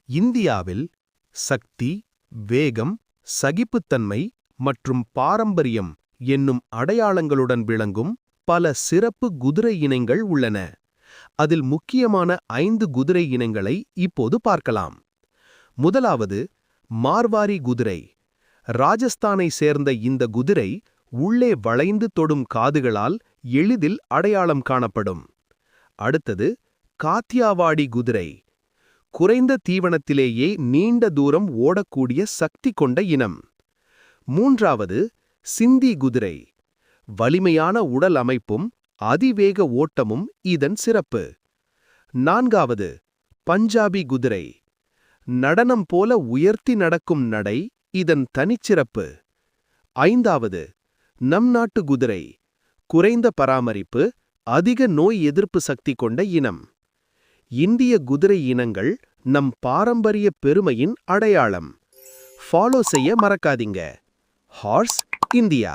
இந்தியாவில் சக்தி, வேகம், சகிப்புத்தன்மை மற்றும் பாரம்பரியம் என்னும் அடையாளங்களுடன் விளங்கும் பல சிறப்பு குதிரை இனங்கள் உள்ளன. அதில் முக்கியமான 5 குதிரை இனங்களை இப்போது பார்க்கலாம். முதலாவது மார்வாரி குதிரை. ராஜஸ்தானை சேர்ந்த இந்த குதிரை உள்ளே வளைந்து தொடும் காதுகளால் எளிதில் அடையாளம் காணப்படும். அடுத்தது காத்தியாவாடி குதிரை. குறைந்த தீவனத்திலேயே நீண்ட தூரம் ஓடக்கூடிய சக்தி கொண்ட இனம். மூன்றாவது சிந்தி குதிரை. வலிமையான உடல் அமைப்பும் அதிவேக ஓட்டமும் இதன் சிறப்பு. நான்காவது பஞ்சாபி குதிரை. நடனம் போல உயர்த்தி நடக்கும் நடை இதன் தனிச்சிறப்பு. ஐந்தாவது நம் நாட்டு குதிரை. குறைந்த பராமரிப்பு, அதிக நோய் எதிர்ப்பு சக்தி கொண்ட இனம். இந்திய குதிரை இனங்கள் நம் பாரம்பரிய பெருமையின் அடையாளம். ஃபாலோ செய்ய மறக்காதீங்க. Horse India.